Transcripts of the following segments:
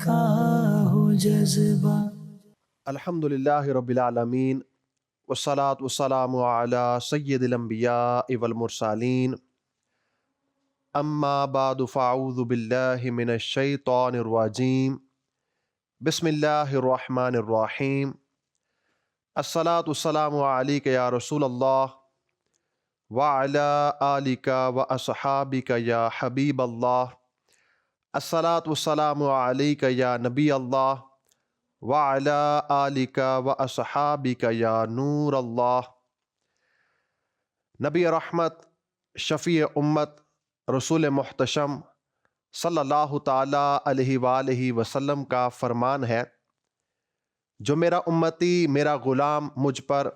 کا ہو جذبہ۔ الحمدللہ رب العالمین والصلاة والسلام علی سید الانبیاء والمرسلین، اما بعد فاعوذ باللہ من الشیطان الرجیم، بسم اللہ الرحمن الرحیم۔ الصلاة والسلام علیک یا رسول اللہ وعلی آلک واصحابک یا حبیب اللہ۔ الصلاة والسلام علیک یا نبی اللہ وعلی آلک واصحابک یا نور اللہ۔ نبی رحمت، شفیع امت، رسول محتشم صلی اللہ تعالیٰ علیہ وآلہ وسلم کا فرمان ہے، جو میرا امتی، میرا غلام مجھ پر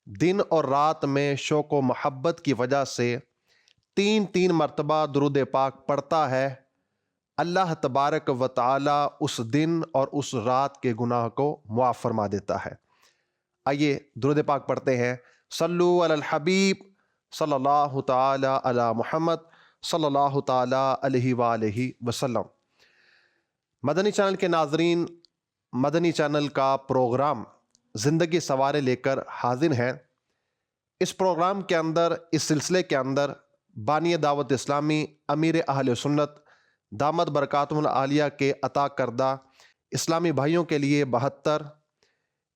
دن اور رات میں شوق و محبت کی وجہ سے تین مرتبہ درود پاک پڑھتا ہے، اللہ تبارک و تعالی اس دن اور اس رات کے گناہ کو معاف فرما دیتا ہے۔ آئیے درود پاک پڑھتے ہیں۔ صلو علی الحبیب صلی اللہ تعالی علی محمد صلی اللہ تعالی علیہ وآلہ وسلم۔ مدنی چینل کے ناظرین، مدنی چینل کا پروگرام زندگی سنوارے لے کر حاضر ہیں۔ اس پروگرام کے اندر، اس سلسلے کے اندر بانی دعوت اسلامی امیر اہل سنت دامت برکاتہم العالیہ کے عطا کردہ اسلامی بھائیوں کے لیے 72،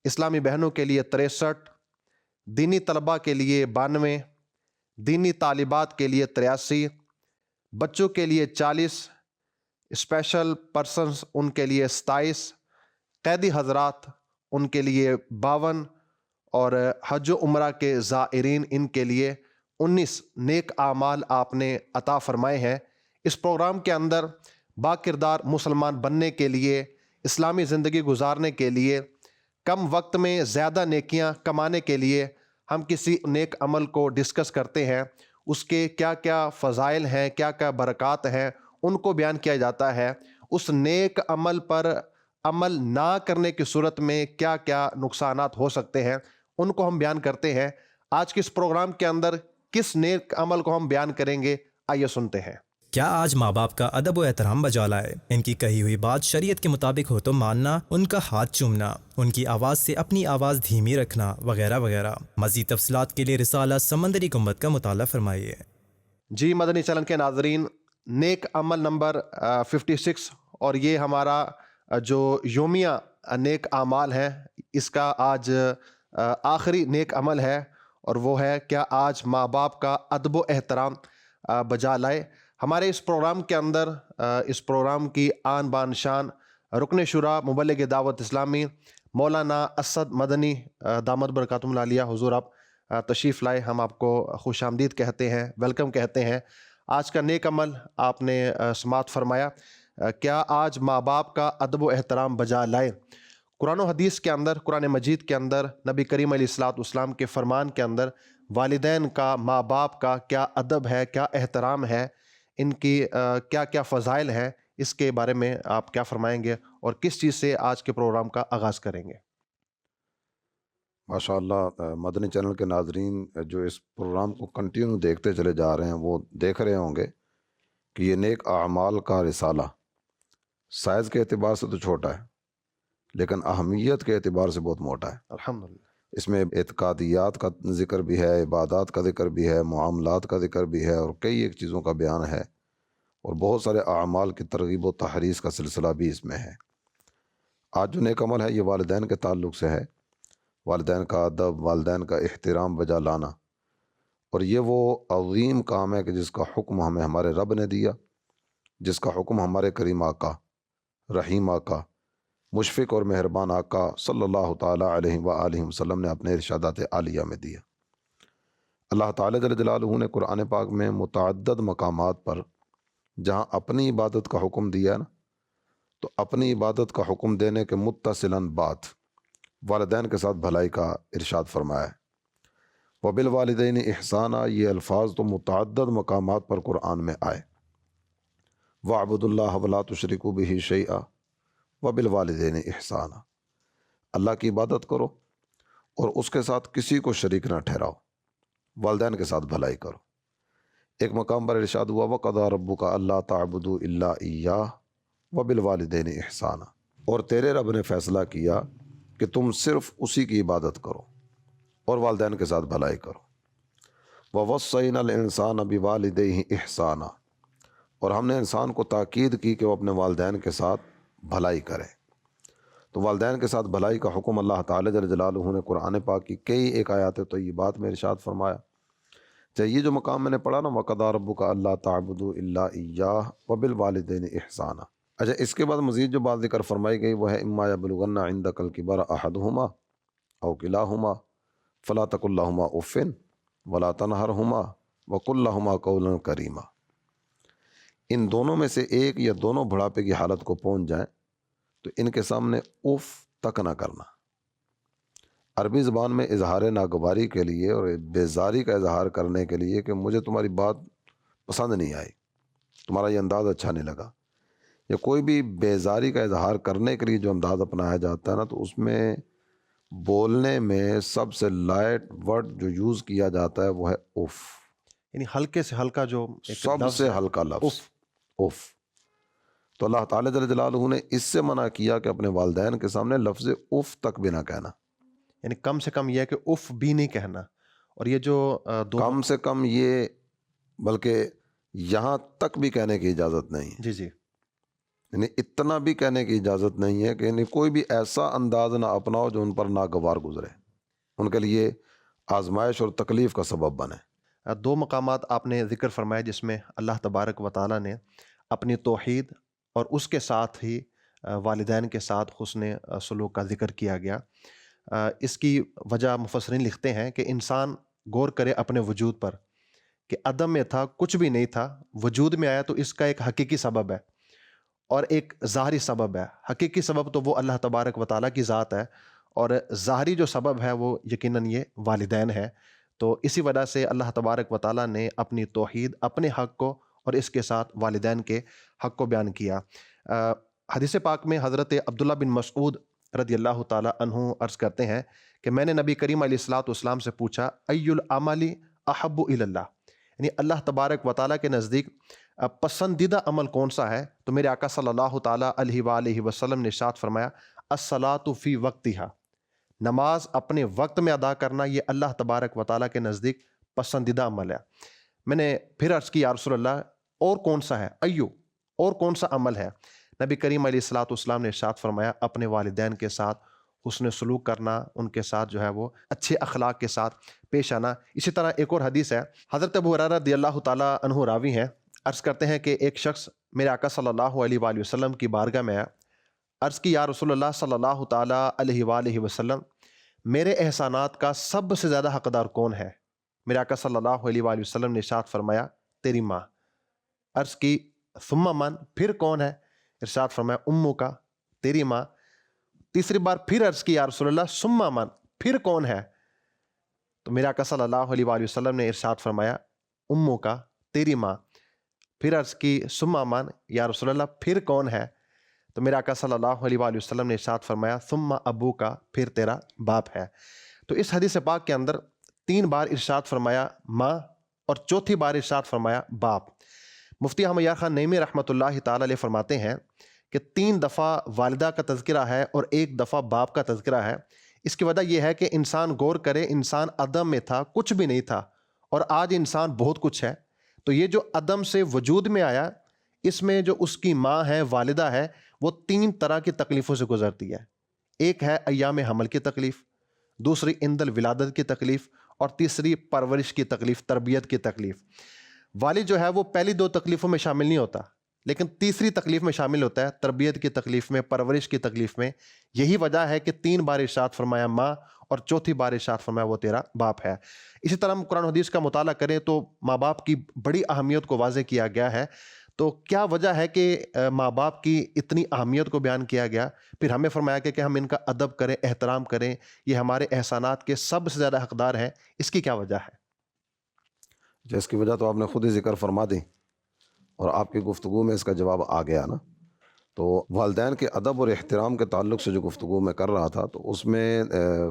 اسلامی بہنوں کے لیے 63، دینی طلباء کے لیے 92، دینی طالبات کے لیے 83، بچوں کے لیے 40، اسپیشل پرسنز ان کے لیے 27، قیدی حضرات ان کے لیے 52، اور حج و عمرہ کے زائرین ان کے لیے 19 نیک اعمال آپ نے عطا فرمائے ہیں۔ اس پروگرام کے اندر با کردار مسلمان بننے کے لیے، اسلامی زندگی گزارنے کے لیے، کم وقت میں زیادہ نیکیاں کمانے کے لیے ہم کسی نیک عمل کو ڈسکس کرتے ہیں، اس کے کیا کیا فضائل ہیں، کیا کیا برکات ہیں، ان کو بیان کیا جاتا ہے۔ اس نیک عمل پر عمل نہ کرنے کی صورت میں کیا کیا نقصانات ہو سکتے ہیں، ان کو ہم بیان کرتے ہیں۔ آج کے اس پروگرام کے اندر کس نیک عمل کو ہم بیان کریں گے، آئیے سنتے ہیں۔ کیا آج ماں باپ کا ادب و احترام بجا لائے؟ ان کی کہی ہوئی بات شریعت کے مطابق ہو تو ماننا، ان کا ہاتھ چومنا، ان کی آواز سے اپنی آواز دھیمی رکھنا، وغیرہ وغیرہ۔ مزید تفصیلات کے لیے رسالہ سمندری گنبد کا مطالعہ فرمائیے۔ جی مدنی چینل کے ناظرین، نیک عمل نمبر 56، اور یہ ہمارا جو یومیہ نیک اعمال ہیں، اس کا آج آخری نیک عمل ہے، اور وہ ہے کیا آج ماں باپ کا ادب و احترام بجا لائے۔ ہمارے اس پروگرام کے اندر، اس پروگرام کی آن بان شان رکن شورا مبلغ دعوت اسلامی مولانا اسد مدنی دامت برکاتہم العالیہ، حضور آپ تشریف لائے، ہم آپ کو خوش آمدید کہتے ہیں، ویلکم کہتے ہیں۔ آج کا نیک عمل آپ نے سماعت فرمایا، کیا آج ماں باپ کا ادب و احترام بجا لائے۔ قرآن و حدیث کے اندر، قرآن مجید کے اندر، نبی کریم علیہ الصلوۃ والسلام کے فرمان کے اندر والدین کا، ماں باپ کا کیا ادب ہے، کیا احترام ہے، ان کی کیا کیا فضائل ہیں، اس کے بارے میں آپ کیا فرمائیں گے، اور کس چیز سے آج کے پروگرام کا آغاز کریں گے؟ ماشاء اللہ، مدنی چینل کے ناظرین جو اس پروگرام کو کنٹینیو دیکھتے چلے جا رہے ہیں، وہ دیکھ رہے ہوں گے کہ یہ نیک اعمال کا رسالہ سائز کے اعتبار سے تو چھوٹا ہے، لیکن اہمیت کے اعتبار سے بہت موٹا ہے۔ الحمدللہ۔ اس میں اعتقادیات کا ذکر بھی ہے، عبادات کا ذکر بھی ہے، معاملات کا ذکر بھی ہے، اور کئی ایک چیزوں کا بیان ہے، اور بہت سارے اعمال کی ترغیب و تحریض کا سلسلہ بھی اس میں ہے۔ آج جو نیک عمل ہے یہ والدین کے تعلق سے ہے، والدین کا ادب، والدین کا احترام بجا لانا، اور یہ وہ عظیم کام ہے کہ جس کا حکم ہمیں ہمارے رب نے دیا، جس کا حکم ہمارے کریم آقا، رحیم آقا، مشفق اور مہربان آقا صلی اللہ تعالیٰ علیہ وآلہ وسلم نے اپنے ارشادات عالیہ میں دیا۔ اللہ تعالیٰ جل جلالہ نے قرآن پاک میں متعدد مقامات پر جہاں اپنی عبادت کا حکم دیا ہے نا، تو اپنی عبادت کا حکم دینے کے متصلاً بات والدین کے ساتھ بھلائی کا ارشاد فرمایا ہے۔ وبالوالدین احسانہ، یہ الفاظ تو متعدد مقامات پر قرآن میں آئے۔ وَاعْبُدُوا اللَّهَ وَلَا تُشْرِكُوا بِهِ شَيْئًا وَبِالْوَالِدَيْنِ احسانًا، اللہ کی عبادت کرو اور اس کے ساتھ کسی کو شریک نہ ٹھہراؤ، والدین کے ساتھ بھلائی کرو۔ ایک مقام پر ارشاد ہوا وَقَضَىٰ رَبُّكَ أَلَّا تَعْبُدُوا إِلَّا إِيَّاهُ وبالوالدین احسانا، اور تیرے رب نے فیصلہ کیا کہ تم صرف اسی کی عبادت کرو اور والدین کے ساتھ بھلائی کرو۔ ووصینا الانسان بوالدیہ احسانا، اور ہم نے انسان کو تاکید کی کہ وہ اپنے والدین کے ساتھ بھلائی کرے۔ تو والدین کے ساتھ بھلائی کا حکم اللہ تعالیٰ جل جلالہ نے قرآن پاک کی کئی ایک آیات طیبات میں ارشاد فرمایا۔ چاہے یہ جو مقام میں نے پڑھا نا، وَقَضَىٰ رَبُّكَ أَلَّا تَعْبُدُوا إِلَّا إِيَّاهُ وَبِالْوَالِدَيْنِ إِحْسَانًا۔ اچھا، اس کے بعد مزید جو بات ذکر فرمائی گئی وہ ہے إِمَّا يَبْلُغَنَّ عِندَكَ الْكِبَرَ أَحَدُهُمَا أَوْ كِلَاهُمَا فَلَا تَقُل لَّهُمَا أُفٍّ وَلَا تَنْهَرْهُمَا وَقُل لَّهُمَا قَوْلًا كَرِيمًا۔ ان دونوں میں سے ایک یا دونوں بڑھاپے کی حالت کو پہنچ جائیں تو ان کے سامنے اف تک نہ کرنا۔ عربی زبان میں اظہار ناگواری کے لیے اور بیزاری کا اظہار کرنے کے لیے کہ مجھے تمہاری بات پسند نہیں آئی، تمہارا یہ انداز اچھا نہیں لگا، یا کوئی بھی بیزاری کا اظہار کرنے کے لیے جو انداز اپنایا جاتا ہے نا، تو اس میں بولنے میں سب سے لائٹ ورڈ جو یوز کیا جاتا ہے وہ ہے اف، یعنی ہلکے سے ہلکا جو ایک سب لفظ سے ہے، ہلکا لفظ اف۔ اف۔ تو اللہ تعالیٰ جل جلالہ نے اس سے منع کیا کہ اپنے والدین کے سامنے لفظ اف تک بھی نہ کہنا، یعنی کم سے کم یہ ہے کہ اف بھی نہیں کہنا۔ اور یہ جو دو کم سے کم یہ، بلکہ یہاں تک بھی کہنے کی اجازت نہیں ہے، جی جی، یعنی اتنا بھی کہنے کی اجازت نہیں ہے کہ یعنی کوئی بھی ایسا انداز نہ اپناؤ جو ان پر ناگوار گزرے، ان کے لیے آزمائش اور تکلیف کا سبب بنے۔ دو مقامات آپ نے ذکر فرمایا جس میں اللہ تبارک و تعالیٰ نے اپنی توحید اور اس کے ساتھ ہی والدین کے ساتھ حسن سلوک کا ذکر کیا گیا۔ اس کی وجہ مفسرین لکھتے ہیں کہ انسان غور کرے اپنے وجود پر کہ عدم میں تھا، کچھ بھی نہیں تھا، وجود میں آیا تو اس کا ایک حقیقی سبب ہے اور ایک ظاہری سبب ہے۔ حقیقی سبب تو وہ اللہ تبارک و تعالیٰ کی ذات ہے، اور ظاہری جو سبب ہے وہ یقیناً یہ والدین ہے۔ تو اسی وجہ سے اللہ تبارک و تعالیٰ نے اپنی توحید، اپنے حق کو اور اس کے ساتھ والدین کے حق کو بیان کیا۔ حدیث پاک میں حضرت عبداللہ بن مسعود رضی اللہ تعالیٰ عنہ عرض کرتے ہیں کہ میں نے نبی کریم علیہ الصلاۃ والسلام سے پوچھا، ای العمل احب الی اللہ، یعنی اللہ تبارک و تعالیٰ کے نزدیک پسندیدہ عمل کون سا ہے؟ تو میرے آقا صلی اللہ تعالیٰ علیہ وآلہ وسلم نے ارشاد فرمایا، الصلاۃ فی وقتہا، نماز اپنے وقت میں ادا کرنا یہ اللہ تبارک و تعالیٰ کے نزدیک پسندیدہ عمل ہے۔ میں نے پھر عرض کی، یا رسول اللہ اور کون سا ہے؟ ایو، اور کون سا عمل ہے؟ نبی کریم علیہ الصلاۃ والسلام نے ارشاد فرمایا، اپنے والدین کے ساتھ حسن سلوک کرنا، ان کے ساتھ جو ہے وہ اچھے اخلاق کے ساتھ پیش آنا۔ اسی طرح ایک اور حدیث ہے، حضرت ابو ہریرہ رضی اللہ تعالیٰ عنہ راوی ہیں، عرض کرتے ہیں کہ ایک شخص میرے آقا صلی اللہ علیہ وآلہ وسلم کی بارگاہ میں آیا، عرض کی، یا رسول اللہ صلی اللہ تعالیٰ علیہ وآلہ وسلم، میرے احسانات کا سب سے زیادہ حقدار کون ہے؟ میرے آقا صلی اللہ علیہ وآلہ وسلم نے ارشاد فرمایا، تیری ماں۔ عرض کی، ثم من، پھر کون ہے؟ ارشاد فرمایا، امو کا، تیری ماں۔ تیسری بار پھر عرض کی، یا رسول اللہ ثم من، پھر کون ہے؟ تو میرے آقا صلی اللہ علیہ وآلہ وسلم نے ارشاد فرمایا، امو کا، تیری ماں۔ پھر عرض کی، ثم من، یا رسول اللہ پھر کون ہے؟ تو میرے آقا صلی اللہ علیہ وآلہ وسلم نے ارشاد فرمایا، ثم ابو کا، پھر تیرا باپ ہے۔ تو اس حدیث پاک کے اندر 3 بار ارشاد فرمایا ماں، اور چوتھی بار ارشاد فرمایا باپ۔ مفتی احمد یار خان نعیمی رحمۃ اللہ تعالی علیہ فرماتے ہیں کہ 3 دفعہ والدہ کا تذکرہ ہے اور 1 دفعہ باپ کا تذکرہ ہے۔ اس کی وجہ یہ ہے کہ انسان غور کرے، انسان عدم میں تھا، کچھ بھی نہیں تھا، اور آج انسان بہت کچھ ہے۔ تو یہ جو عدم سے وجود میں آیا، اس میں جو اس کی ماں ہے، والدہ ہے، وہ 3 طرح کی تکلیفوں سے گزرتی ہے۔ ایک ہے ایام حمل کی تکلیف، دوسری عند الولادت کی تکلیف، اور تیسری پرورش کی تکلیف، تربیت کی تکلیف۔ والد جو ہے وہ پہلی 2 تکلیفوں میں شامل نہیں ہوتا، لیکن تیسری تکلیف میں شامل ہوتا ہے، تربیت کی تکلیف میں، پرورش کی تکلیف میں۔ یہی وجہ ہے کہ 3 بار ارشاد فرمایا ماں، اور چوتھی بار ارشاد فرمایا وہ تیرا باپ ہے۔ اسی طرح ہم قرآن حدیث کا مطالعہ کریں تو ماں باپ کی بڑی اہمیت کو واضح کیا گیا ہے۔ تو کیا وجہ ہے کہ ماں باپ کی اتنی اہمیت کو بیان کیا گیا؟ پھر ہمیں فرمایا کہ ہم ان کا ادب کریں، احترام کریں، یہ ہمارے احسانات کے سب سے زیادہ حقدار ہیں۔ اس کی کیا وجہ ہے؟ جس کی وجہ تو آپ نے خود ہی ذکر فرما دی، اور آپ کی گفتگو میں اس کا جواب آ گیا نا۔ تو والدین کے ادب اور احترام کے تعلق سے جو گفتگو میں کر رہا تھا، تو اس میں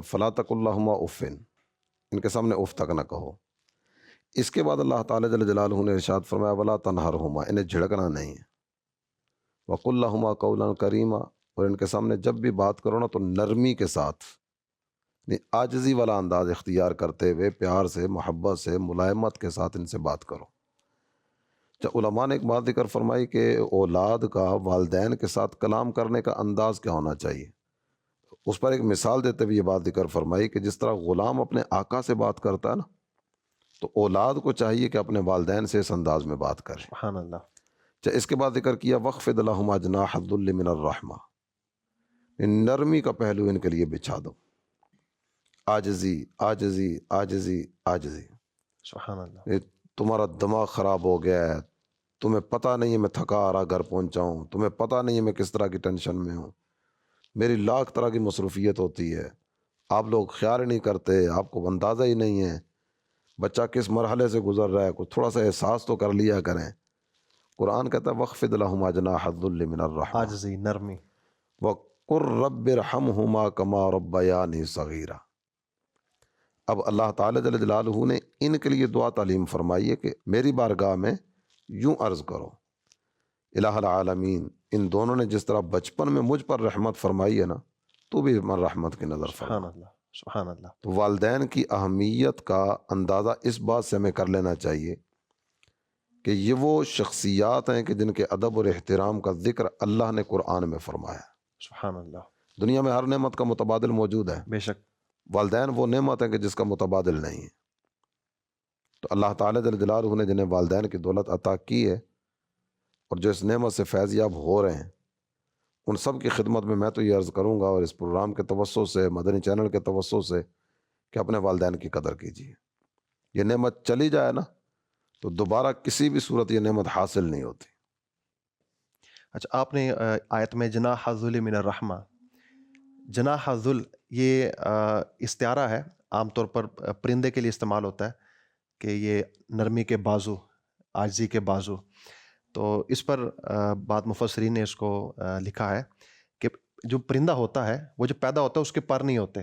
فلا تقل لہما اف، ان کے سامنے اف تک نہ کہو۔ اس کے بعد اللہ تعالیٰ جل جلالہ نے ارشاد فرمایا، ولا تنہرہما، انہیں جھڑکنا نہیں ہے۔ وقل لہما قولا کریما، اور ان کے سامنے جب بھی بات کرو نا تو نرمی کے ساتھ، عاجزی والا انداز اختیار کرتے ہوئے پیار سے، محبت سے، ملائمت کے ساتھ ان سے بات کرو۔ علماء نے ایک بات ذکر فرمائی کہ اولاد کا والدین کے ساتھ کلام کرنے کا انداز کیا ہونا چاہیے۔ اس پر ایک مثال دیتے ہوئے یہ بات ذکر فرمائی کہ جس طرح غلام اپنے آقا سے بات کرتا ہے نا، تو اولاد کو چاہیے کہ اپنے والدین سے اس انداز میں بات کرے۔ سبحان اللہ۔ اس کے بعد ذکر کیا وَخْفِضْ لَهُمَا جَنَاحَ الذُّلِّ مِنَ الرَّحْمَةِ، نرمی کا پہلو ان کے لیے بچھا دو، عاجزی عاجزی عاجزی عاجزی۔ سبحان اللہ۔ تمہارا دماغ خراب ہو گیا ہے، تمہیں پتہ نہیں ہے میں تھکا آ رہا گھر پہنچا ہوں، تمہیں پتہ نہیں ہے میں کس طرح کی ٹینشن میں ہوں، میری لاکھ طرح کی مصروفیت ہوتی ہے، آپ لوگ خیال ہی نہیں کرتے، آپ کو اندازہ ہی نہیں ہے بچہ کس مرحلے سے گزر رہا ہے، کچھ تھوڑا سا احساس تو کر لیا کریں۔ قرآن کہتا ہے وَخْفِضْ لَهُمَا جَنَاحَ الذُّلِّ مِنَ الرَّحْمَةِ عاجزی، نرمی۔ وَقُلْ رَبِّ ارْحَمْهُمَا كَمَا رَبَّيَانِي صَغِيرًا۔ اب اللہ تعالیٰ جل جلالہ نے ان کے لیے دعا تعلیم فرمائی ہے کہ میری بارگاہ میں یوں عرض کرو، الہ العالمین، ان دونوں نے جس طرح بچپن میں مجھ پر رحمت فرمائی ہے نا، تو بھی من رحمت کی نظر فرما۔ سبحان اللہ، سبحان اللہ۔ تو والدین کی اہمیت کا اندازہ اس بات سے ہمیں کر لینا چاہیے کہ یہ وہ شخصیات ہیں کہ جن کے ادب اور احترام کا ذکر اللہ نے قرآن میں فرمایا ہے۔ سبحان اللہ۔ دنیا میں ہر نعمت کا متبادل موجود ہے، بے شک۔ والدین وہ نعمت ہے کہ جس کا متبادل نہیں ہے۔ تو اللہ تعالیٰ جل جلالہ نے جنہیں والدین کی دولت عطا کی ہے اور جو اس نعمت سے فیض یاب ہو رہے ہیں، ان سب کی خدمت میں تو یہ عرض کروں گا، اور اس پروگرام کے توسط سے، مدنی چینل کے توسط سے، کہ اپنے والدین کی قدر کیجیے۔ یہ نعمت چلی جائے نا تو دوبارہ کسی بھی صورت یہ نعمت حاصل نہیں ہوتی۔ اچھا، آپ نے آیت میں جناح الذل من الرحمہ، جناح الذل یہ استعارہ ہے، عام طور پر پرندے کے لیے استعمال ہوتا ہے کہ یہ نرمی کے بازو، عاجزی کے بازو۔ تو اس پر بعض مفسرین نے اس کو لکھا ہے کہ جو پرندہ ہوتا ہے وہ جو پیدا ہوتا ہے اس کے پر نہیں ہوتے،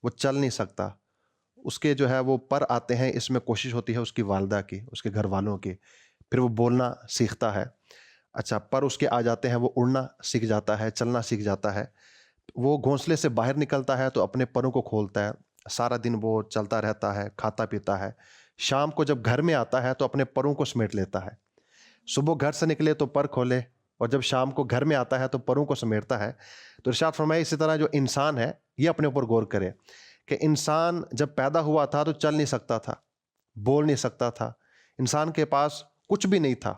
وہ چل نہیں سکتا، اس کے جو ہے وہ پر آتے ہیں، اس میں کوشش ہوتی ہے اس کی والدہ کی، اس کے گھر والوں کی، پھر وہ بولنا سیکھتا ہے۔ اچھا، پر اس کے آ جاتے ہیں، وہ اڑنا سیکھ جاتا ہے، چلنا سیکھ جاتا ہے، وہ گھونسلے سے باہر نکلتا ہے تو اپنے پروں کو کھولتا ہے، سارا دن وہ چلتا رہتا ہے، کھاتا پیتا ہے، شام کو جب گھر میں آتا ہے تو اپنے پروں کو سمیٹ لیتا ہے، صبح گھر سے نکلے تو پر کھولے، اور جب شام کو گھر میں آتا ہے تو پروں کو سمیٹتا ہے۔ تو ارشاد فرمائے اسی طرح جو انسان ہے یہ اپنے اوپر غور کرے کہ انسان جب پیدا ہوا تھا تو چل نہیں سکتا تھا، بول نہیں سکتا تھا، انسان کے پاس کچھ بھی نہیں تھا،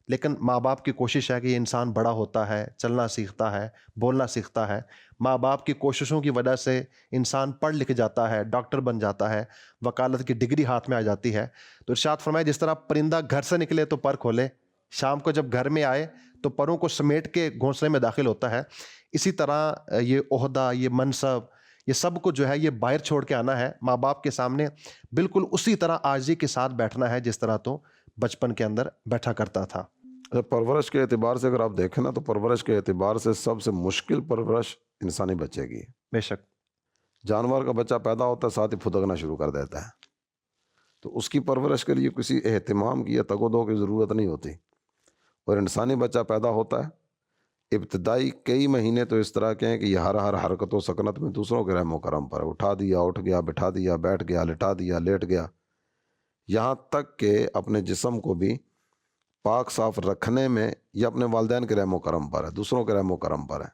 لیکن ماں باپ کی کوشش ہے کہ یہ انسان بڑا ہوتا ہے، چلنا سیکھتا ہے، بولنا سیکھتا ہے، ماں باپ کی کوششوں کی وجہ سے انسان پڑھ لکھ جاتا ہے، ڈاکٹر بن جاتا ہے، وکالت کی ڈگری ہاتھ میں آ جاتی ہے۔ تو ارشاد فرمائے جس طرح پرندہ گھر سے نکلے تو پر کھولے، شام کو جب گھر میں آئے تو پروں کو سمیٹ کے گھونسلے میں داخل ہوتا ہے، اسی طرح یہ عہدہ، یہ منصب، یہ سب کو جو ہے یہ باہر چھوڑ کے آنا ہے، ماں باپ کے سامنے بالکل اسی طرح عاجزی کے ساتھ بیٹھنا ہے جس طرح تو بچپن کے اندر بیٹھا کرتا تھا۔ پرورش کے اعتبار سے اگر آپ دیکھیں نا تو پرورش کے اعتبار سے سب سے مشکل پرورش انسانی بچے کی۔ بے شک۔ جانور کا بچہ پیدا ہوتا ہے ساتھ ہی پھدکنا شروع کر دیتا ہے، تو اس کی پرورش کے لیے کسی اہتمام کی یا تگ و دو کی ضرورت نہیں ہوتی۔ اور انسانی بچہ پیدا ہوتا ہے، ابتدائی کئی مہینے تو اس طرح کے ہیں کہ یہ ہر حرکت و سکنت میں دوسروں کے رحم و کرم پر ہے، اٹھا دیا، اٹھ گیا، بٹھا دیا، بیٹھ گیا، لٹا دیا، لیٹ گیا، یہاں تک کہ اپنے جسم کو بھی پاک صاف رکھنے میں یہ اپنے والدین کے رحم و کرم پر ہے، دوسروں کے رحم و کرم پر ہے،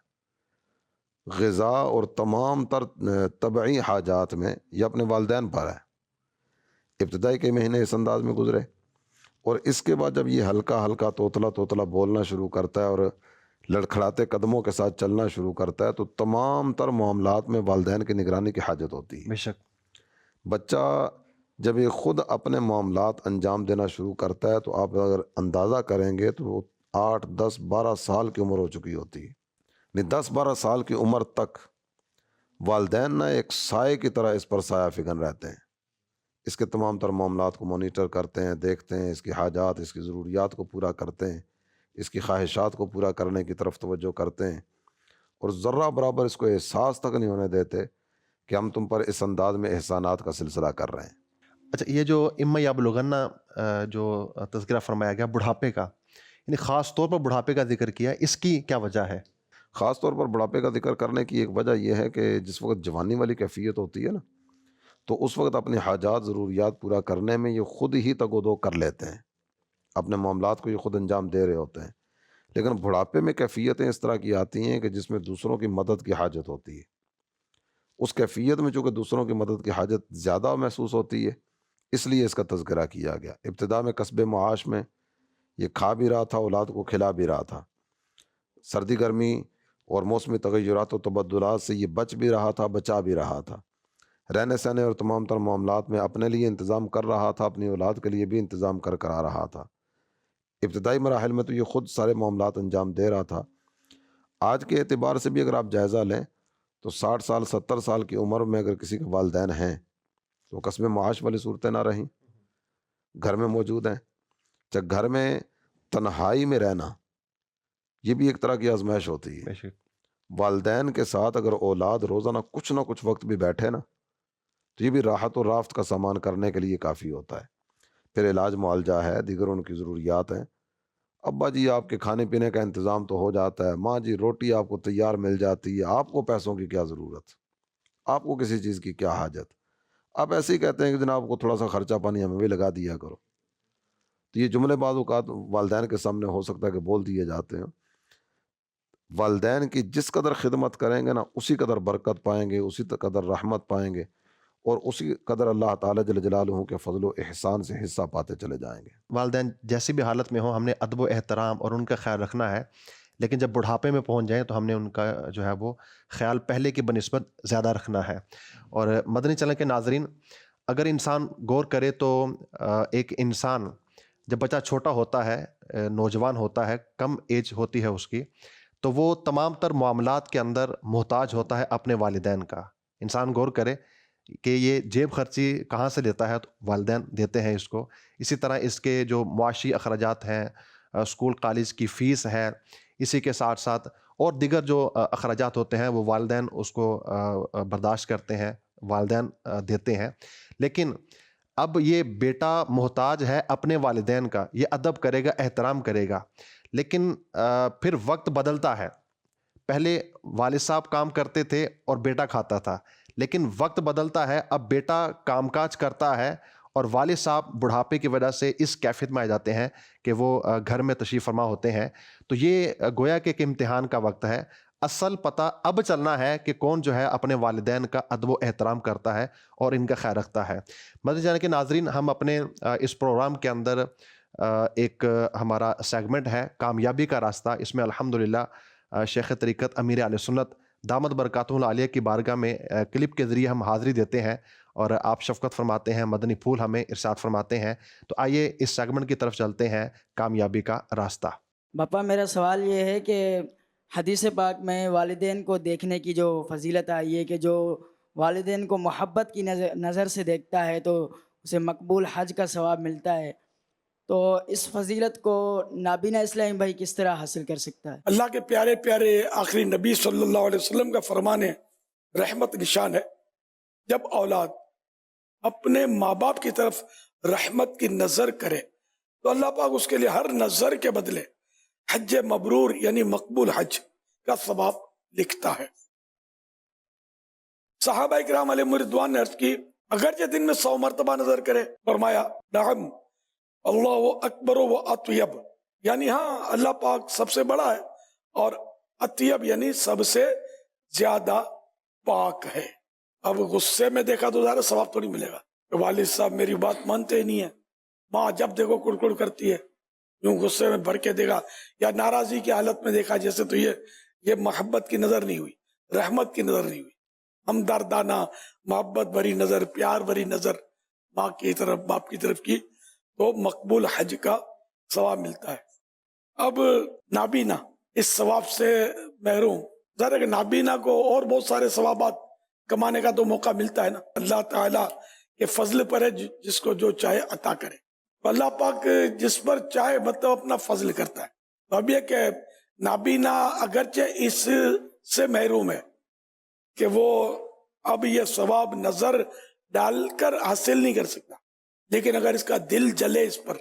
غذا اور تمام تر طبعی حاجات میں یہ اپنے والدین پر ہے۔ ابتدائی کئی مہینے اس انداز میں گزرے، اور اس کے بعد جب یہ ہلکا ہلکا توتلا بولنا شروع کرتا ہے اور لڑکھڑاتے قدموں کے ساتھ چلنا شروع کرتا ہے، تو تمام تر معاملات میں والدین کی نگرانی کی حاجت ہوتی ہے۔ بے شک۔ بچہ جب یہ خود اپنے معاملات انجام دینا شروع کرتا ہے تو آپ اگر اندازہ کریں گے تو 8، 10، 12 سال کی عمر ہو چکی ہوتی ہے۔ 10-12 سال کی عمر تک والدین نہ ایک سائے کی طرح اس پر سایہ فگن رہتے ہیں، اس کے تمام تر معاملات کو مانیٹر کرتے ہیں، دیکھتے ہیں، اس کی حاجات، اس کی ضروریات کو پورا کرتے ہیں، اس کی خواہشات کو پورا کرنے کی طرف توجہ کرتے ہیں، اور ذرہ برابر اس کو احساس تک نہیں ہونے دیتے کہ ہم تم پر اس انداز میں احسانات کا سلسلہ کر رہے ہیں۔ اچھا، یہ جو اما یبلغن جو تذکرہ فرمایا گیا بڑھاپے کا، یعنی خاص طور پر بڑھاپے کا ذکر کیا، اس کی کیا وجہ ہے؟ خاص طور پر بڑھاپے کا ذکر کرنے کی ایک وجہ یہ ہے کہ جس وقت جوانی والی کیفیت ہوتی ہے نا، تو اس وقت اپنی حاجات ضروریات پورا کرنے میں یہ خود ہی تگ و دو کر لیتے ہیں، اپنے معاملات کو یہ خود انجام دے رہے ہوتے ہیں. لیکن بڑھاپے میں کیفیتیں اس طرح کی آتی ہیں کہ جس میں دوسروں کی مدد کی حاجت ہوتی ہے. اس کیفیت میں چونکہ دوسروں کی مدد کی حاجت زیادہ محسوس ہوتی ہے، اس لیے اس کا تذکرہ کیا گیا. ابتدا میں کسب معاش میں یہ کھا بھی رہا تھا، اولاد کو کھلا بھی رہا تھا. سردی گرمی اور موسمی تغیرات و تبدلات سے یہ بچ بھی رہا تھا، بچا بھی رہا تھا. رہنے سہنے اور تمام تر معاملات میں اپنے لیے انتظام کر رہا تھا، اپنی اولاد کے لیے بھی انتظام کر آ رہا تھا. ابتدائی مراحل میں تو یہ خود سارے معاملات انجام دے رہا تھا. آج کے اعتبار سے بھی اگر آپ جائزہ لیں تو 60 سال 70 سال کی عمر میں اگر کسی کے والدین ہیں تو کسب معاش والی صورتیں نہ رہیں، گھر میں موجود ہیں. جب گھر میں تنہائی میں رہنا یہ بھی ایک طرح کی آزمائش ہوتی ہے. بے شک. والدین کے ساتھ اگر اولاد روزانہ کچھ نہ کچھ وقت بھی بیٹھے نا تو یہ بھی راحت و رافت کا سامان کرنے کے لیے کافی ہوتا ہے. پھر علاج معالجہ ہے، دیگر ان کی ضروریات ہیں. ابا جی آپ کے کھانے پینے کا انتظام تو ہو جاتا ہے، ماں جی روٹی آپ کو تیار مل جاتی ہے، آپ کو پیسوں کی کیا ضرورت، آپ کو کسی چیز کی کیا حاجت. آپ ایسے ہی کہتے ہیں کہ جناب کو تھوڑا سا خرچہ پانی ہمیں بھی لگا دیا کرو. تو یہ جملے بعض اوقات والدین کے سامنے ہو سکتا ہے کہ بول دیے جاتے ہیں. والدین کی جس قدر خدمت کریں گے نا اسی قدر برکت پائیں گے، اسی قدر رحمت پائیں گے، اور اسی قدر اللہ تعالیٰ جل جلالہ کے فضل و احسان سے حصہ پاتے چلے جائیں گے. والدین جیسی بھی حالت میں ہوں ہم نے ادب و احترام اور ان کا خیال رکھنا ہے، لیکن جب بڑھاپے میں پہنچ جائیں تو ہم نے ان کا جو ہے وہ خیال پہلے کی بنسبت زیادہ رکھنا ہے. اور مدنی چینل کے ناظرین، اگر انسان غور کرے تو ایک انسان جب بچہ چھوٹا ہوتا ہے، نوجوان ہوتا ہے، کم ایج ہوتی ہے اس کی، تو وہ تمام تر معاملات کے اندر محتاج ہوتا ہے اپنے والدین کا. انسان غور کرے کہ یہ جیب خرچی کہاں سے لیتا ہے، تو والدین دیتے ہیں اس کو. اسی طرح اس کے جو معاشی اخراجات ہیں، اسکول کالج کی فیس ہے، اسی کے ساتھ ساتھ اور دیگر جو اخراجات ہوتے ہیں وہ والدین اس کو برداشت کرتے ہیں، والدین دیتے ہیں. لیکن اب یہ بیٹا محتاج ہے اپنے والدین کا، یہ ادب کرے گا، احترام کرے گا. لیکن پھر وقت بدلتا ہے. پہلے والد صاحب کام کرتے تھے اور بیٹا کھاتا تھا، لیکن وقت بدلتا ہے، اب بیٹا کام کاج کرتا ہے اور والد صاحب بڑھاپے کی وجہ سے اس کیفیت میں آ جاتے ہیں کہ وہ گھر میں تشریف فرما ہوتے ہیں. تو یہ گویا کہ ایک امتحان کا وقت ہے. اصل پتہ اب چلنا ہے کہ کون جو ہے اپنے والدین کا ادب و احترام کرتا ہے اور ان کا خیال رکھتا ہے. مدنی چینل کے ناظرین، ہم اپنے اس پروگرام کے اندر ایک ہمارا سیگمنٹ ہے کامیابی کا راستہ. اس میں الحمدللہ شیخ طریقت امیر اہل سنت دامت برکاتہ العالیہ کی بارگاہ میں کلپ کے ذریعے ہم حاضری دیتے ہیں اور آپ شفقت فرماتے ہیں، مدنی پھول ہمیں ارشاد فرماتے ہیں. تو آئیے اس سیگمنٹ کی طرف چلتے ہیں، کامیابی کا راستہ. باپا میرا سوال یہ ہے کہ حدیث پاک میں والدین کو دیکھنے کی جو فضیلت آئی ہے کہ جو والدین کو محبت کی نظر سے دیکھتا ہے تو اسے مقبول حج کا ثواب ملتا ہے. تو اس فضیلت کو نابینا اسلامی بھائی کس طرح حاصل کر سکتا ہے؟ اللہ کے پیارے پیارے آخری نبی صلی اللہ علیہ وسلم کا فرمان ہے، رحمت نشان ہے. جب اولاد اپنے ماں باپ کی طرف رحمت کی نظر کرے تو اللہ پاک اس کے لیے ہر نظر کے بدلے حج مبرور یعنی مقبول حج کا ثواب لکھتا ہے. صحابہ کرام علیہ رضوان نے عرض کی اگرچہ دن میں 100 مرتبہ نظر کرے، فرمایا نعم اللہ اکبر و اطیب، یعنی ہاں اللہ پاک سب سے بڑا ہے اور اطیب یعنی سب سے زیادہ پاک ہے. اب غصے میں دیکھا تو ظاہر ثواب تو نہیں ملے گا کہ والد صاحب میری بات مانتے ہی نہیں ہے، ماں جب دیکھو کڑکڑ کرتی ہے، یوں غصے میں بھر کے دیکھا یا ناراضی کی حالت میں دیکھا جیسے، تو یہ محبت کی نظر نہیں ہوئی، رحمت کی نظر نہیں ہوئی. ہمدردانہ محبت بھری نظر، پیار بھری نظر ماں کی طرف باپ کی طرف کی تو مقبول حج کا ثواب ملتا ہے. اب نابینا اس ثواب سے محروم، ظاہر ہے کہ نابینا کو اور بہت سارے ثوابات کمانے کا تو موقع ملتا ہے نا. اللہ تعالیٰ کے فضل پر ہے جس کو جو چاہے عطا کرے. اللہ پاک جس پر چاہے مطلب اپنا فضل کرتا ہے. تو اب یہ کہ نابینا اگرچہ اس سے محروم ہے کہ وہ اب یہ ثواب نظر ڈال کر حاصل نہیں کر سکتا، لیکن اگر اس کا دل جلے اس پر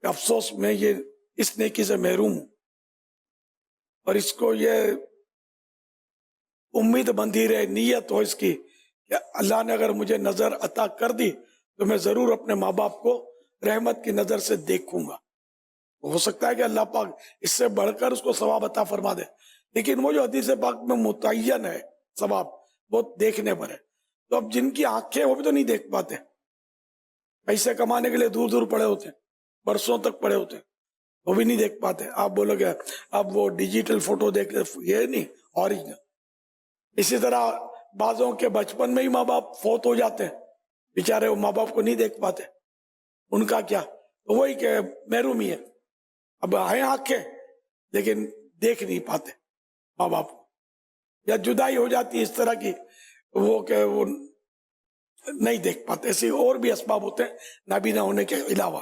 کہ افسوس میں یہ اس نیکی سے محروم ہوں، اور اس کو یہ امید بندھی رہے، نیت ہو اس کی کہ اللہ نے اگر مجھے نظر عطا کر دی تو میں ضرور اپنے ماں باپ کو رحمت کی نظر سے دیکھوں گا۔ ہو سکتا ہے کہ اللہ پاک اس سے بڑھ کر اس کو ثواب عطا فرما دے، لیکن وہ جو حدیث پاک میں متعین ہے ثواب، وہ دیکھنے پر ہے۔ تو اب جن کی آنکھیں وہ بھی تو نہیں دیکھ پاتے، پیسے کمانے کے لیے دور دور پڑے ہوتے ہیں، برسوں تک پڑے ہوتے ہیں، وہ بھی نہیں دیکھ پاتے۔ آپ بولو گے اب وہ ڈیجیٹل فوٹو دیکھ، یہ نہیں، اوریجنل۔ اسی طرح بعضوں کے بچپن میں ہی ماں باپ فوت ہو جاتے ہیں، بیچارے وہ ماں باپ کو نہیں دیکھ پاتے، ان کا کیا؟ تو وہی کہ محرومی ہے، اب ہیں آنکھیں لیکن دیکھ نہیں پاتے ماں باپ کو، یا جدائی ہو جاتی ہے اس طرح کی وہ کہ وہ نہیں دیکھ پاتے۔ ایسے اور بھی اسباب ہوتے ہیں نابینا ہونے کے علاوہ۔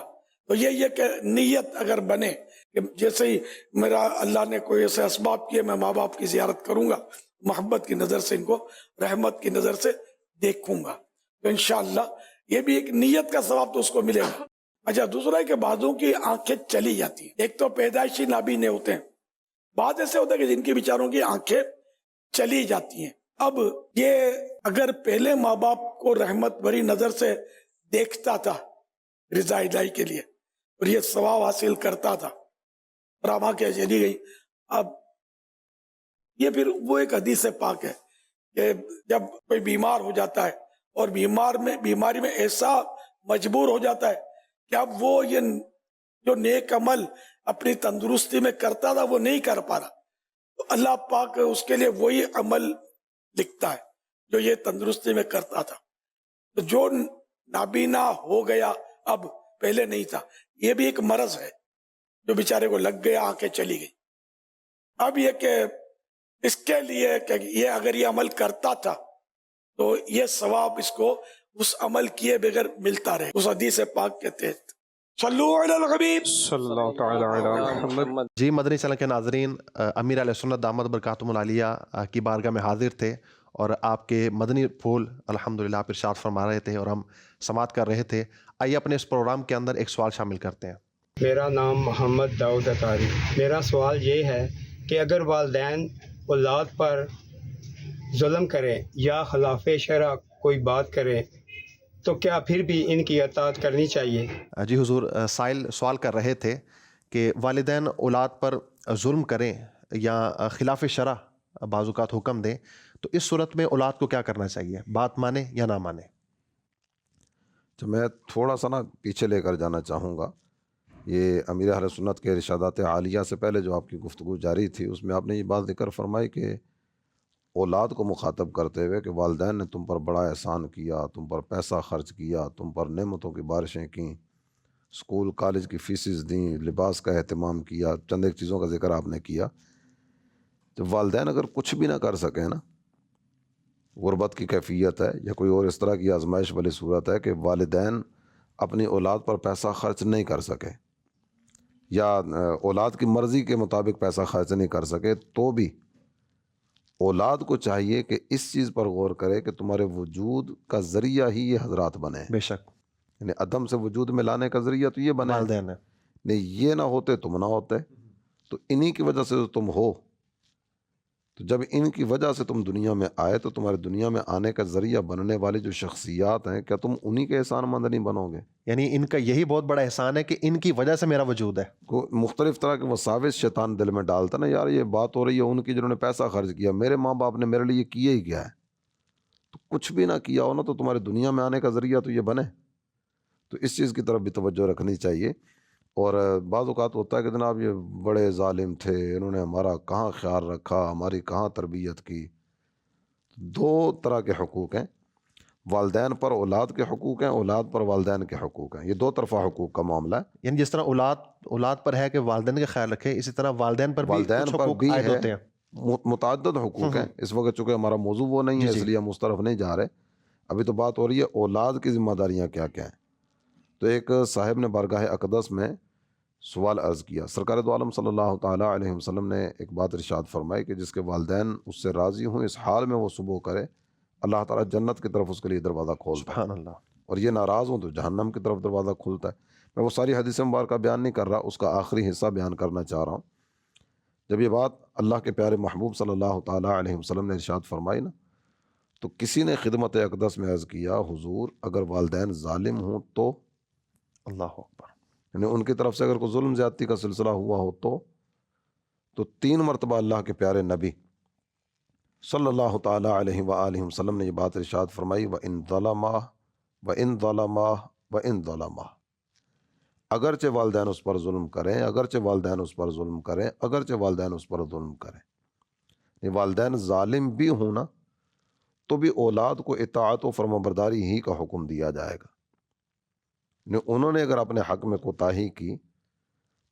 تو یہ کہ نیت اگر بنے کہ جیسے ہی میرا اللہ نے کوئی ایسے اسباب کیے، میں ماں باپ کی زیارت کروں گا، محبت کی نظر سے ان کو رحمت کی نظر سے دیکھوں گا، تو انشاءاللہ یہ بھی ایک نیت کا ثواب تو اس کو ملے گا۔ اچھا، دوسرا ہے کہ بعضوں کی آنکھیں چلی جاتی ہیں، ایک تو پیدائشی نابینے ہوتے ہیں، بعض ایسے ہوتے ہیں کہ جن کے بیچاروں کی آنکھیں چلی جاتی ہیں۔ اب یہ اگر پہلے ماں باپ کو رحمت بھری نظر سے دیکھتا تھا رضا الہی کے لیے اور یہ ثواب حاصل کرتا تھا، اور اب آنکھیں چلی گئی، اب یہ پھر وہ ایک حدیث پاک ہے کہ جب کوئی بیمار ہو جاتا ہے اور بیماری میں ایسا مجبور ہو جاتا ہے کہ اب وہ یہ جو نیک عمل اپنی تندرستی میں کرتا تھا وہ نہیں کر پا رہا، تو اللہ پاک اس کے لیے وہی عمل لکھتا ہے جو یہ تندرستی میں کرتا تھا۔ تو جو نابینا ہو گیا اب، پہلے نہیں تھا، یہ بھی ایک مرض ہے جو بیچارے کو لگ گیا، آنکھیں چلی گئی۔ اب یہ کہ اس کے لیے کہ یہ اگر یہ عمل کرتا تھا تو یہ ثواب اس کو اس عمل کیے بغیر ملتا رہے، اس حدیث پاک کے تحت۔ صلو علی الحبیب صلی اللہ تعالی علی محمد۔ جی، مدنی چینل کے ناظرین، امیر علیہ سنت دامت برکاتہم العالیہ کی بارگاہ میں حاضر تھے اور آپ کے مدنی پھول الحمدللہ آپ ارشاد فرما رہے تھے اور ہم سماعت کر رہے تھے۔ آئیے اپنے اس پروگرام کے اندر ایک سوال شامل کرتے ہیں۔ میرا نام محمد داؤد اطاری۔ میرا سوال یہ ہے کہ اگر والدین اولاد پر ظلم کریں یا خلاف شرع کوئی بات کریں تو کیا پھر بھی ان کی اطاعت کرنی چاہیے؟ جی حضور، سائل سوال کر رہے تھے کہ والدین اولاد پر ظلم کریں یا خلاف شرع بعض اوقات حکم دیں تو اس صورت میں اولاد کو کیا کرنا چاہیے، بات مانے یا نہ مانے؟ تو میں تھوڑا سا پیچھے لے کر جانا چاہوں گا۔ یہ امیر اہل سنت کے ارشادات عالیہ سے پہلے جو آپ کی گفتگو جاری تھی اس میں آپ نے یہ بات ذکر فرمائی کہ اولاد کو مخاطب کرتے ہوئے کہ والدین نے تم پر بڑا احسان کیا، تم پر پیسہ خرچ کیا، تم پر نعمتوں کی بارشیں کیں، اسکول کالج کی فیسز دیں، لباس کا اہتمام کیا، چند ایک چیزوں کا ذکر آپ نے کیا۔ جب والدین اگر کچھ بھی نہ کر سکیں نا، غربت کی کیفیت ہے یا کوئی اور اس طرح کی آزمائش والی صورت ہے کہ والدین اپنی اولاد پر پیسہ خرچ نہیں کر سکے یا اولاد کی مرضی کے مطابق پیسہ خرچ نہیں کر سکے، تو بھی اولاد کو چاہیے کہ اس چیز پر غور کرے کہ تمہارے وجود کا ذریعہ ہی یہ حضرات بنے، بے شک، یعنی عدم سے وجود میں لانے کا ذریعہ تو یہ بنے، والدین ہے۔ نہیں یہ نہ ہوتے تم نہ ہوتے، تو انہی کی وجہ سے تو تم ہو، تو جب ان کی وجہ سے تم دنیا میں آئے تو تمہارے دنیا میں آنے کا ذریعہ بننے والی جو شخصیات ہیں، کیا تم انہی کے احسان مند نہیں بنو گے؟ یعنی ان کا یہی بہت بڑا احسان ہے کہ ان کی وجہ سے میرا وجود ہے۔ مختلف طرح کے وساوس شیطان دل میں ڈالتا نا، یار یہ بات ہو رہی ہے ان کی جنہوں نے پیسہ خرچ کیا، میرے ماں باپ نے میرے لیے کیے ہی کیا ہے، تو کچھ بھی نہ کیا ہو نا تو تمہارے دنیا میں آنے کا ذریعہ تو یہ بنے، تو اس چیز کی طرف بھی توجہ رکھنی چاہیے۔ اور بعض اوقات ہوتا ہے کہ جناب یہ بڑے ظالم تھے، انہوں نے ہمارا کہاں خیال رکھا، ہماری کہاں تربیت کی۔ دو طرح کے حقوق ہیں، والدین پر اولاد کے حقوق ہیں، اولاد پر والدین کے حقوق ہیں، یہ دو طرفہ حقوق کا معاملہ ہے۔ یعنی جس طرح اولاد پر ہے کہ والدین کا خیال رکھے، اسی طرح والدین پر بھی کچھ حقوق عائد ہوتے ہیں، متعدد حقوق ہیں۔ اس وقت چونکہ ہمارا موضوع وہ نہیں ہے اس لیے ہم اس طرف نہیں جا رہے، ابھی تو بات ہو رہی ہے اولاد کی ذمہ داریاں کیا کیا ہیں۔ تو ایک صاحب نے بارگاہ اقدس میں سوال عرض کیا، سرکار دو عالم صلی اللہ تعالیٰ علیہ وسلم نے ایک بات ارشاد فرمائی کہ جس کے والدین اس سے راضی ہوں، اس حال میں وہ صبح کرے، اللہ تعالیٰ جنت کی طرف اس کے لیے دروازہ کھولتا ہے، سبحان اللہ۔ اور یہ ناراض ہوں تو جہنم کی طرف دروازہ کھلتا ہے۔ میں وہ ساری حدیث مبارکہ بیان نہیں کر رہا، اس کا آخری حصہ بیان کرنا چاہ رہا ہوں۔ جب یہ بات اللہ کے پیارے محبوب صلی اللہ تعالیٰ علیہ وسلم نے ارشاد فرمائی نا، تو کسی نے خدمت اقدس میں عرض کیا، حضور اگر والدین ظالم ہوں تو، اللہ اکبر، یعنی ان کی طرف سے اگر کوئی ظلم زیادتی کا سلسلہ ہوا ہو تو 3 مرتبہ اللہ کے پیارے نبی صلی اللہ تعالیٰ علیہ وآلہ وسلم نے یہ بات ارشاد فرمائی، وَإِن ظَلَمَا وَإِن ظَلَمَا وَإِن ظَلَمَا، اگرچہ والدین اس پر ظلم کریں، اگرچہ والدین اس پر ظلم کریں، اگرچہ والدین اس پر ظلم کریں، یہ والدین ظالم بھی ہوں نا تو بھی اولاد کو اطاعت و فرمانبرداری ہی کا حکم دیا جائے گا۔ یعنی انہوں نے اگر اپنے حق میں کوتاہی کی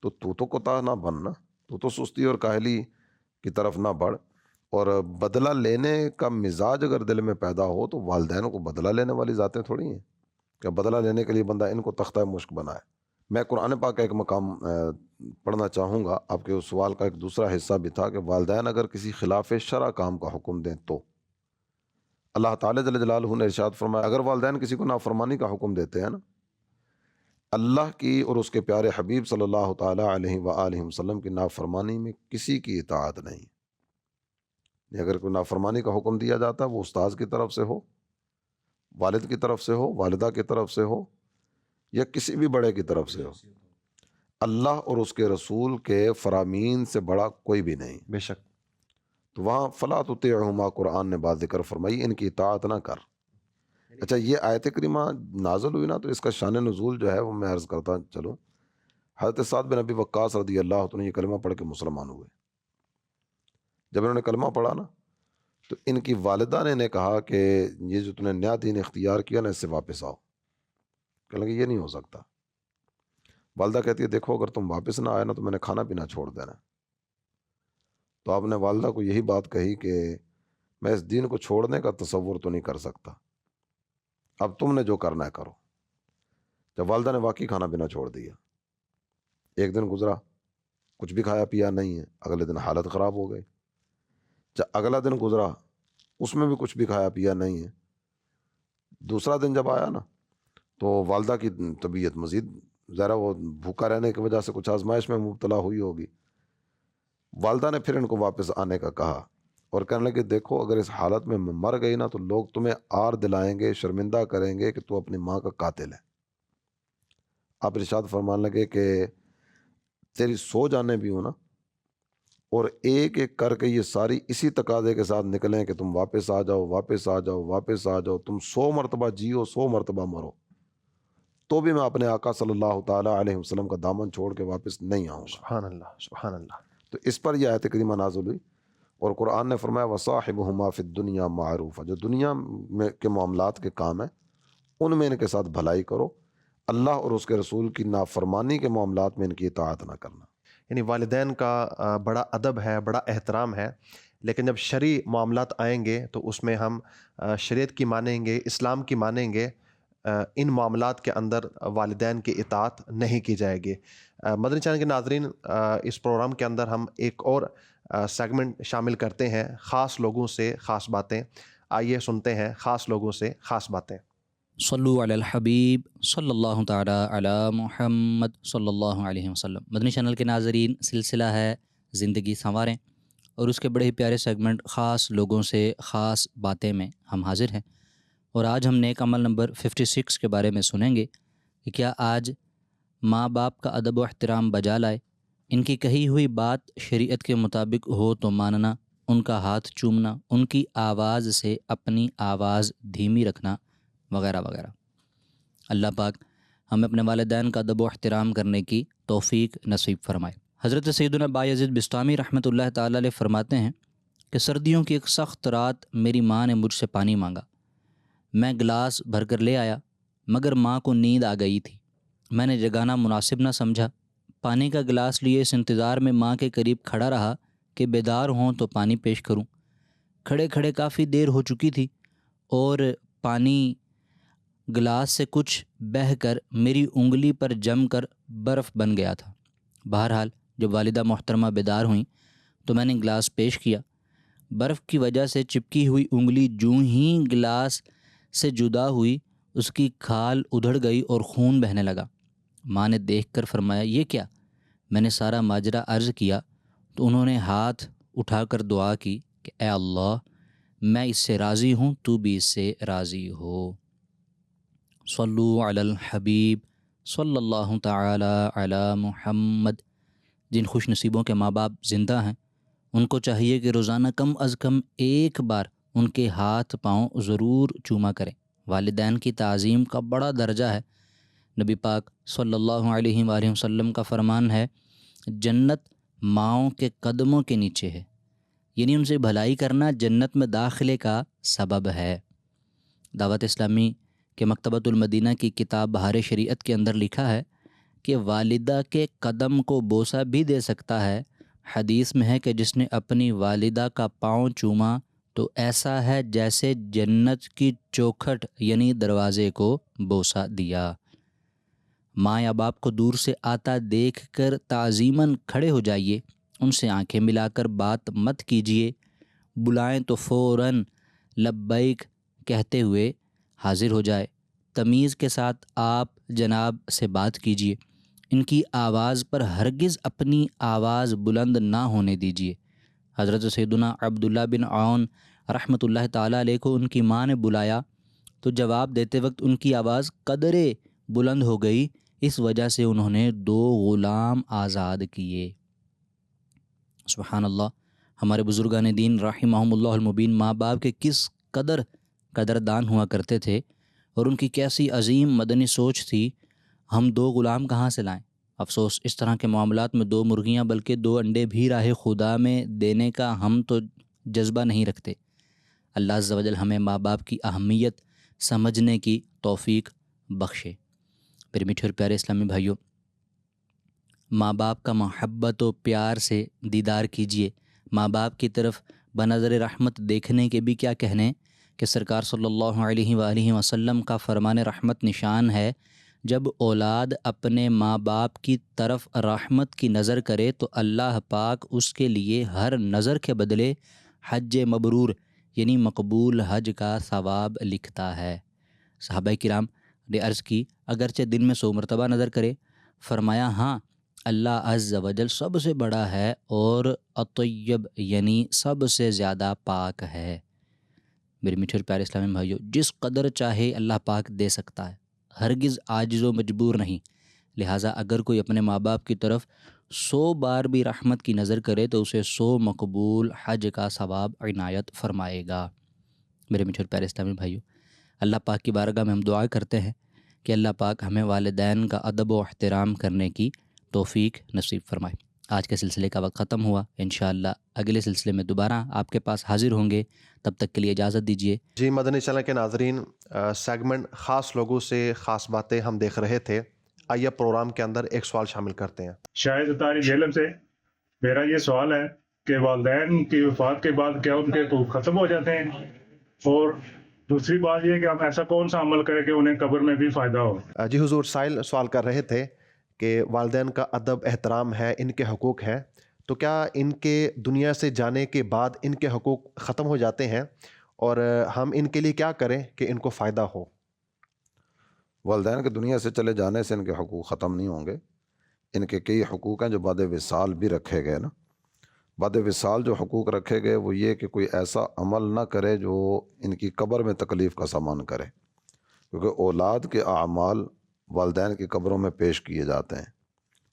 تو کوتاہ نہ بننا، تو سستی اور کاہلی کی طرف نہ بڑھ، اور بدلہ لینے کا مزاج اگر دل میں پیدا ہو تو والدین کو بدلہ لینے والی ذاتیں تھوڑی ہیں کہ بدلہ لینے کے لیے بندہ ان کو تختہ مشق بنائے۔ میں قرآن پاک کا ایک مقام پڑھنا چاہوں گا، آپ کے اس سوال کا ایک دوسرا حصہ بھی تھا کہ والدین اگر کسی خلاف شرع کام کا حکم دیں تو اللہ تعالیٰ جل جلالہ نے ارشاد فرمایا، اگر والدین کسی کو نافرمانی کا حکم دیتے ہیں نا، اللہ کی اور اس کے پیارے حبیب صلی اللہ تعالیٰ علیہ وآلہ وسلم کی نافرمانی میں کسی کی اطاعت نہیں۔ اگر کوئی نافرمانی کا حکم دیا جاتا وہ استاذ کی طرف سے ہو، والد کی طرف سے ہو، والدہ کی طرف سے ہو، یا کسی بھی بڑے کی طرف سے ہو، اللہ اور اس کے رسول کے فرامین سے بڑا کوئی بھی نہیں۔ بے شک۔ تو وہاں فلا تطیعہما، قرآن نے بات ذکر فرمائی، ان کی اطاعت نہ کر۔ اچھا، یہ آیت کریمہ نازل ہوئی نا تو اس کا شان نزول جو ہے وہ میں عرض کرتا چلوں۔ حضرت سعد بن ابی وقاص رضی اللہ عنہ یہ کلمہ پڑھ کے مسلمان ہوئے۔ جب انہوں نے کلمہ پڑھا نا تو ان کی والدہ نے کہا کہ یہ جو تم نے نیا دین اختیار کیا نا، اس سے واپس آؤ۔ کہنے لگے یہ نہیں ہو سکتا۔ والدہ کہتی ہے دیکھو اگر تم واپس نہ آئے نا تو میں نے کھانا پینا چھوڑ دینا۔ تو آپ نے والدہ کو یہی بات کہی کہ میں اس دین کو چھوڑنے کا تصور تو نہیں کر سکتا، اب تم نے جو کرنا ہے کرو۔ جب والدہ نے واقعی کھانا پینا چھوڑ دیا، ایک دن گزرا، کچھ بھی کھایا پیا نہیں ہے، اگلے دن حالت خراب ہو گئی۔ جب اگلا دن گزرا اس میں بھی کچھ بھی کھایا پیا نہیں ہے، دوسرا دن جب آیا نا تو والدہ کی طبیعت مزید ذرا وہ بھوکا رہنے کی وجہ سے کچھ آزمائش میں مبتلا ہوئی ہوگی۔ والدہ نے پھر ان کو واپس آنے کا کہا اور کہنے لگے دیکھو اگر اس حالت میں مر گئی نا تو لوگ تمہیں آر دلائیں گے، شرمندہ کریں گے کہ تو اپنی ماں کا قاتل ہے۔ آپ ارشاد فرمان لگے کہ تیری سو جانے بھی ہوں نا اور ایک ایک کر کے یہ ساری اسی تقاضے کے ساتھ نکلیں کہ تم واپس آ جاؤ، واپس آ جاؤ، واپس آ جاؤ، تم 100 مرتبہ جیو، 100 مرتبہ مرو، تو بھی میں اپنے آقا صلی اللہ تعالیٰ علیہ وسلم کا دامن چھوڑ کے واپس نہیں آؤں گا۔ سبحان اللہ، سبحان اللہ۔ تو اس پر یہ آیت کریمہ نازل ہوئی اور قرآن نے فرمایا وصاحبہما فی الدنیا معروفا، جو دنیا میں کے معاملات کے کام ہیں ان میں ان کے ساتھ بھلائی کرو، اللہ اور اس کے رسول کی نافرمانی کے معاملات میں ان کی اطاعت نہ کرنا۔ یعنی والدین کا بڑا ادب ہے، بڑا احترام ہے، لیکن جب شرعی معاملات آئیں گے تو اس میں ہم شریعت کی مانیں گے، اسلام کی مانیں گے، ان معاملات کے اندر والدین کی اطاعت نہیں کی جائے گی۔ مدنی چینل کے ناظرین، اس پروگرام کے اندر ہم ایک اور سیگمنٹ شامل کرتے ہیں، خاص لوگوں سے خاص باتیں۔ آئیے سنتے ہیں خاص لوگوں سے خاص باتیں۔ صلو علی الحبیب صلی اللہ تعالیٰ علی محمد صلی اللہ علیہ وسلم۔ مدنی چینل کے ناظرین، سلسلہ ہے زندگی سنواریں اور اس کے بڑے ہی پیارے سیگمنٹ خاص لوگوں سے خاص باتیں میں ہم حاضر ہیں، اور آج ہم نیک عمل نمبر 56 کے بارے میں سنیں گے کہ کیا آج ماں باپ کا ادب و احترام بجا لائے، ان کی کہی ہوئی بات شریعت کے مطابق ہو تو ماننا، ان کا ہاتھ چومنا، ان کی آواز سے اپنی آواز دھیمی رکھنا وغیرہ وغیرہ۔ اللہ پاک ہمیں اپنے والدین کا ادب و احترام کرنے کی توفیق نصیب فرمائے۔ حضرت سیدنا بایزید بسطامی رحمۃ اللہ تعالیٰ علیہ فرماتے ہیں کہ سردیوں کی ایک سخت رات میری ماں نے مجھ سے پانی مانگا، میں گلاس بھر کر لے آیا مگر ماں کو نیند آ گئی تھی، میں نے جگانا مناسب نہ سمجھا، پانی کا گلاس لیے اس انتظار میں ماں کے قریب کھڑا رہا کہ بیدار ہوں تو پانی پیش کروں۔ کھڑے کھڑے کافی دیر ہو چکی تھی اور پانی گلاس سے کچھ بہہ کر میری انگلی پر جم کر برف بن گیا تھا۔ بہرحال جب والدہ محترمہ بیدار ہوئیں تو میں نے گلاس پیش کیا، برف کی وجہ سے چپکی ہوئی انگلی جوں ہی گلاس سے جدا ہوئی اس کی کھال ادھڑ گئی اور خون بہنے لگا۔ ماں نے دیکھ کر فرمایا یہ کیا؟ میں نے سارا ماجرا عرض کیا تو انہوں نے ہاتھ اٹھا کر دعا کی کہ اے اللہ میں اس سے راضی ہوں، تو بھی اس سے راضی ہو۔ صلو علی الحبیب صلی اللہ تعالی علی محمد۔ جن خوش نصیبوں کے ماں باپ زندہ ہیں ان کو چاہیے کہ روزانہ کم از کم ایک بار ان کے ہاتھ پاؤں ضرور چوما کریں۔ والدین کی تعظیم کا بڑا درجہ ہے۔ نبی پاک صلی اللہ علیہ وآلہ وسلم کا فرمان ہے جنت ماؤں کے قدموں کے نیچے ہے، یعنی ان سے بھلائی کرنا جنت میں داخلے کا سبب ہے۔ دعوت اسلامی کے مکتبۃ المدینہ کی کتاب بہار شریعت کے اندر لکھا ہے کہ والدہ کے قدم کو بوسہ بھی دے سکتا ہے۔ حدیث میں ہے کہ جس نے اپنی والدہ کا پاؤں چوما تو ایسا ہے جیسے جنت کی چوکھٹ یعنی دروازے کو بوسہ دیا۔ ماں یا باپ کو دور سے آتا دیکھ کر تعظیماً کھڑے ہو جائیے، ان سے آنکھیں ملا کر بات مت کیجیے، بلائیں تو فوراً لبیک کہتے ہوئے حاضر ہو جائے۔ تمیز کے ساتھ آپ جناب سے بات کیجیے، ان کی آواز پر ہرگز اپنی آواز بلند نہ ہونے دیجیے۔ حضرت سیدنا عبداللہ بن عون رحمۃ اللہ تعالیٰ علیہ کو ان کی ماں نے بلایا تو جواب دیتے وقت ان کی آواز قدرے بلند ہو گئی، اس وجہ سے انہوں نے 2 غلام آزاد کیے۔ سبحان اللہ، ہمارے بزرگان دین رحمہم اللہ المبین ماں باپ کے کس قدردان ہوا کرتے تھے اور ان کی کیسی عظیم مدنی سوچ تھی۔ ہم 2 غلام کہاں سے لائیں؟ افسوس اس طرح کے معاملات میں 2 مرغیاں بلکہ 2 انڈے بھی راہ خدا میں دینے کا ہم تو جذبہ نہیں رکھتے۔ اللہ عز و جل ہمیں ماں باپ کی اہمیت سمجھنے کی توفیق بخشے۔ میرے میٹھے اور پیارے اسلامی بھائیوں، ماں باپ کا محبت و پیار سے دیدار کیجیے۔ ماں باپ کی طرف بنظر رحمت دیکھنے کے بھی کیا کہنے کہ سرکار صلی اللہ علیہ وآلہ وسلم کا فرمان رحمت نشان ہے جب اولاد اپنے ماں باپ کی طرف رحمت کی نظر کرے تو اللہ پاک اس کے لیے ہر نظر کے بدلے حج مبرور یعنی مقبول حج کا ثواب لکھتا ہے۔ صحابہ کرام نے عرض کی اگرچہ دن میں 100 مرتبہ نظر کرے، فرمایا ہاں اللہ عز و جل سب سے بڑا ہے اور اطیب یعنی سب سے زیادہ پاک ہے۔ میرے میٹھے اور پیارے اسلامی بھائیوں، جس قدر چاہے اللہ پاک دے سکتا ہے، ہرگز عاجز و مجبور نہیں۔ لہٰذا اگر کوئی اپنے ماں باپ کی طرف 100 بار بھی رحمت کی نظر کرے تو اسے 100 مقبول حج کا ثواب عنایت فرمائے گا۔ میرے میٹھے اور پیارے اسلامی بھائیوں، اللہ پاک کی بارگاہ میں ہم دعا کرتے ہیں کہ اللہ پاک ہمیں والدین کا ادب و احترام کرنے کی توفیق نصیب فرمائے۔ آج کے سلسلے کا وقت ختم ہوا، انشاءاللہ اگلے سلسلے میں دوبارہ آپ کے پاس حاضر ہوں گے، تب تک کے لیے اجازت دیجیے۔ جی، مدنی چینل کے ناظرین، سیگمنٹ خاص لوگوں سے خاص باتیں ہم دیکھ رہے تھے۔ آئیے پروگرام کے اندر ایک سوال شامل کرتے ہیں۔ شاہد اتاری جہلم سے میرا یہ سوال ہے کہ والدین کی وفات کے بعد کیا ان کے حقوق ختم ہو جاتے ہیں؟ اور دوسری بات یہ کہ ہم ایسا کون سا عمل کریں کہ انہیں قبر میں بھی فائدہ ہو؟ جی حضور، سائل سوال کر رہے تھے کہ والدین کا ادب احترام ہے، ان کے حقوق ہیں، تو کیا ان کے دنیا سے جانے کے بعد ان کے حقوق ختم ہو جاتے ہیں اور ہم ان کے لیے کیا کریں کہ ان کو فائدہ ہو؟ والدین کے دنیا سے چلے جانے سے ان کے حقوق ختم نہیں ہوں گے۔ ان کے کئی حقوق ہیں جو بعد وصال بھی رکھے گئے نا۔ بعد وصال جو حقوق رکھے گئے وہ یہ کہ کوئی ایسا عمل نہ کرے جو ان کی قبر میں تکلیف کا سامان کرے، کیونکہ اولاد کے اعمال والدین کی قبروں میں پیش کیے جاتے ہیں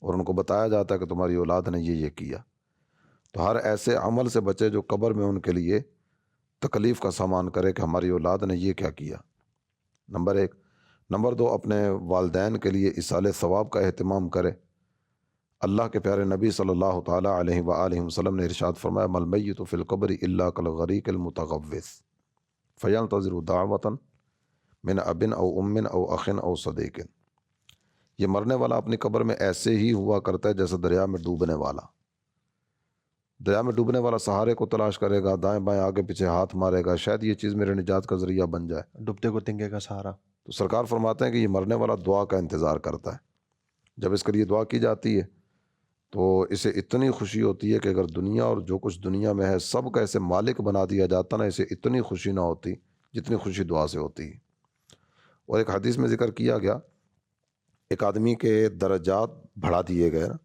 اور ان کو بتایا جاتا ہے کہ تمہاری اولاد نے یہ کیا۔ تو ہر ایسے عمل سے بچے جو قبر میں ان کے لیے تکلیف کا سامان کرے کہ ہماری اولاد نے یہ کیا۔ نمبر 1۔ نمبر 2، اپنے والدین کے لیے ایصال ثواب کا اہتمام کرے۔ اللہ کے پیارے نبی صلی اللہ تعالیٰ علیہ وآلہ وسلم نے ارشاد فرمایا مَا الْمَيِّتُ فِي الْقَبْرِ إِلَّا كَالْغَرِيقِ الْمُتَغَوِّثِ فَيَنْتَظِرُ دَعْوَةً مِنْ أَبٍ أَوْ أُمٍّ أَوْ أَخٍ أَوْ صَدِيقٍ۔ یہ مرنے والا اپنی قبر میں ایسے ہی ہوا کرتا ہے جیسے دریا میں ڈوبنے والا۔ دریا میں ڈوبنے والا سہارے کو تلاش کرے گا، دائیں بائیں آگے پیچھے ہاتھ مارے گا، شاید یہ چیز میرے نجات کا ذریعہ بن جائے۔ ڈوبتے کو تنگے کا سہارا۔ تو سرکار فرماتے ہیں کہ یہ مرنے والا دعا کا انتظار کرتا ہے۔ جب اس کے لیے دعا کی جاتی ہے تو اسے اتنی خوشی ہوتی ہے کہ اگر دنیا اور جو کچھ دنیا میں ہے سب کا اسے مالک بنا دیا جاتا نا، اسے اتنی خوشی نہ ہوتی جتنی خوشی دعا سے ہوتی ہے۔ اور ایک حدیث میں ذکر کیا گیا ایک آدمی کے درجات بڑھا دیے گئے نا،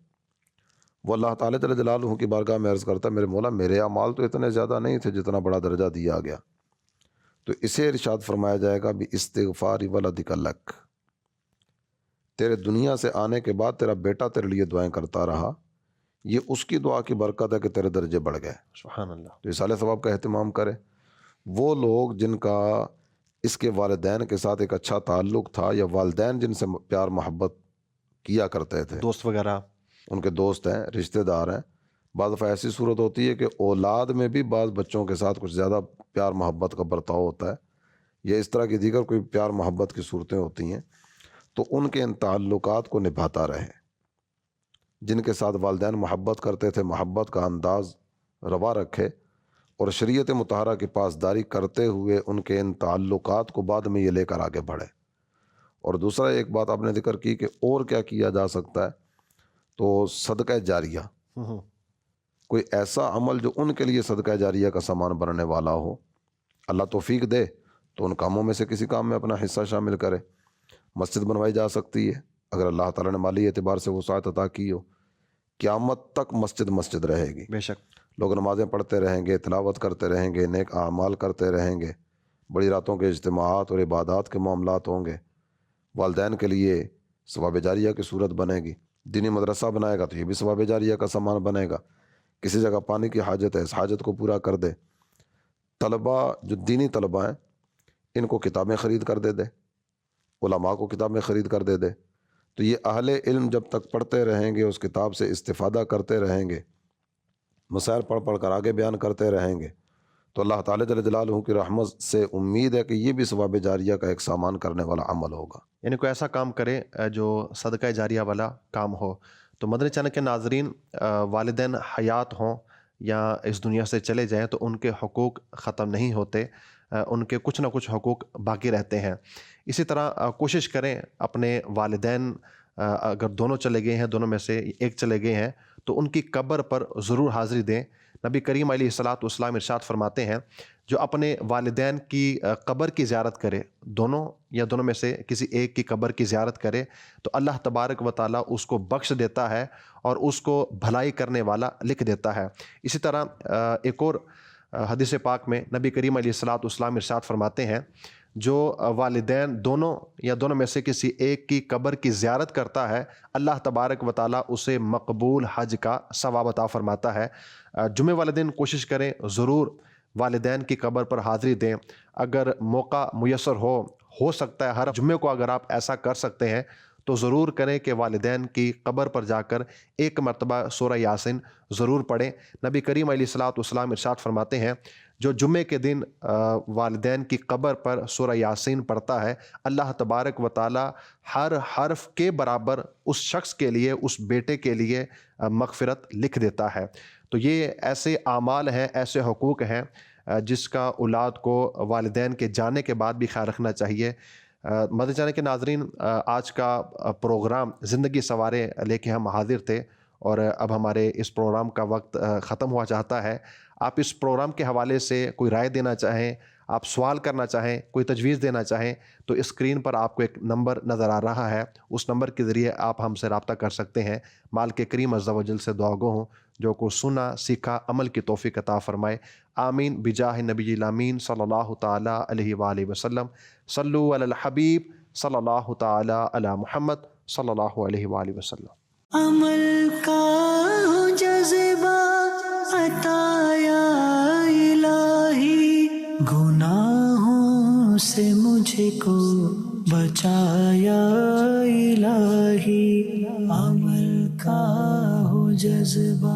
وہ اللہ تعالیٰ جل جلالہ کی بارگاہ میں عرض کرتا ہے میرے مولا میرے اعمال تو اتنے زیادہ نہیں تھے جتنا بڑا درجہ دیا گیا، تو اسے ارشاد فرمایا جائے گا بھی استغفار ولدک لک، تیرے دنیا سے آنے کے بعد تیرا بیٹا تیرے لیے دعائیں کرتا رہا، یہ اس کی دعا کی برکت ہے کہ تیرے درجے بڑھ گئے۔ سبحان اللہ۔ تو اصالہ ثواب کا اہتمام کرے۔ وہ لوگ جن کا اس کے والدین کے ساتھ ایک اچھا تعلق تھا، یا والدین جن سے پیار محبت کیا کرتے تھے، دوست وغیرہ، ان کے دوست ہیں، رشتہ دار ہیں، بعض دفعہ ایسی صورت ہوتی ہے کہ اولاد میں بھی بعض بچوں کے ساتھ کچھ زیادہ پیار محبت کا برتاؤ ہوتا ہے، یا اس طرح کی دیگر کوئی پیار محبت کی صورتیں ہوتی ہیں، تو ان کے ان تعلقات کو نبھاتا رہے۔ جن کے ساتھ والدین محبت کرتے تھے محبت کا انداز روا رکھے، اور شریعت مطہرہ کی پاسداری کرتے ہوئے ان کے ان تعلقات کو بعد میں یہ لے کر آگے بڑھے۔ اور دوسرا ایک بات آپ نے ذکر کی کہ اور کیا کیا جا سکتا ہے، تو صدقہ جاریہ، کوئی ایسا عمل جو ان کے لیے صدقہ جاریہ کا سامان بننے والا ہو، اللہ توفیق دے تو ان کاموں میں سے کسی کام میں اپنا حصہ شامل کرے۔ مسجد بنوائی جا سکتی ہے اگر اللہ تعالیٰ نے مالی اعتبار سے وسعت عطا کی ہو، قیامت تک مسجد مسجد رہے گی، بے شک لوگ نمازیں پڑھتے رہیں گے، تلاوت کرتے رہیں گے، نیک اعمال کرتے رہیں گے، بڑی راتوں کے اجتماعات اور عبادات کے معاملات ہوں گے، والدین کے لیے ثواب جاریہ کی صورت بنے گی، دینی مدرسہ بنائے گا تو یہ بھی ثواب جاریہ کا سامان بنے گا، کسی جگہ پانی کی حاجت ہے اس حاجت کو پورا کر دے، طلبہ جو دینی طلبہ ہیں ان کو کتابیں خرید کر دے دے، علماء کو کتابیں خرید کر دے دے، تو یہ اہل علم جب تک پڑھتے رہیں گے، اس کتاب سے استفادہ کرتے رہیں گے، مسائل پڑھ پڑھ کر آگے بیان کرتے رہیں گے، تو اللہ تعالیٰ جل جلالہ کی رحمت سے امید ہے کہ یہ بھی ثواب جاریہ کا ایک سامان کرنے والا عمل ہوگا۔ یعنی کوئی ایسا کام کرے جو صدقہ جاریہ والا کام ہو۔ تو مدنی چینل کے ناظرین، والدین حیات ہوں یا اس دنیا سے چلے جائیں تو ان کے حقوق ختم نہیں ہوتے، ان کے کچھ نہ کچھ حقوق باقی رہتے ہیں۔ اسی طرح کوشش کریں اپنے والدین اگر دونوں چلے گئے ہیں، دونوں میں سے ایک چلے گئے ہیں، تو ان کی قبر پر ضرور حاضری دیں۔ نبی کریم علیہ الصلاۃ والسلام ارشاد فرماتے ہیں جو اپنے والدین کی قبر کی زیارت کرے، دونوں یا دونوں میں سے کسی ایک کی قبر کی زیارت کرے، تو اللہ تبارک و تعالیٰ اس کو بخش دیتا ہے اور اس کو بھلائی کرنے والا لکھ دیتا ہے۔ اسی طرح ایک اور حدیث پاک میں نبی کریم علیہ الصلاۃ والسلام ارشاد فرماتے ہیں جو والدین دونوں یا دونوں میں سے کسی ایک کی قبر کی زیارت کرتا ہے، اللہ تبارک و تعالیٰ اسے مقبول حج کا ثواب عطا فرماتا ہے۔ جمعہ والے دن کوشش کریں ضرور والدین کی قبر پر حاضری دیں، اگر موقع میسر ہو سکتا ہے ہر جمعے کو اگر آپ ایسا کر سکتے ہیں تو ضرور کریں کہ والدین کی قبر پر جا کر ایک مرتبہ سورہ یاسین ضرور پڑھیں۔ نبی کریم علیہ الصلاۃ والسلام ارشاد فرماتے ہیں جو جمعے کے دن والدین کی قبر پر سورہ یاسین پڑھتا ہے، اللہ تبارک و تعالی ہر حرف کے برابر اس شخص کے لیے، اس بیٹے کے لیے مغفرت لکھ دیتا ہے۔ تو یہ ایسے اعمال ہیں، ایسے حقوق ہیں جس کا اولاد کو والدین کے جانے کے بعد بھی خیال رکھنا چاہیے۔ مدنی چینل کے ناظرین، آج کا پروگرام زندگی سنوارے لے کے ہم حاضر تھے اور اب ہمارے اس پروگرام کا وقت ختم ہوا چاہتا ہے۔ آپ اس پروگرام کے حوالے سے کوئی رائے دینا چاہیں، آپ سوال کرنا چاہیں، کوئی تجویز دینا چاہیں تو اسکرین پر آپ کو ایک نمبر نظر آ رہا ہے، اس نمبر کے ذریعے آپ ہم سے رابطہ کر سکتے ہیں۔ مالک کریم عز و جل سے دعا گو ہوں جو کو سنا سیکھا عمل کی توفیق عطا فرمائے، آمین بجاہ نبی الامین صلی اللہ تعالیٰ علیہ وآلہ وسلم۔ صلو علی الحبیب صلی اللہ تعالیٰ علی محمد صلی اللہ علیہ وآلہ وسلم۔ عمل کا جذبہ عطا یا الہی، گناہوں سے مجھ کو بچایا الہی، عمل کا ہو جذبہ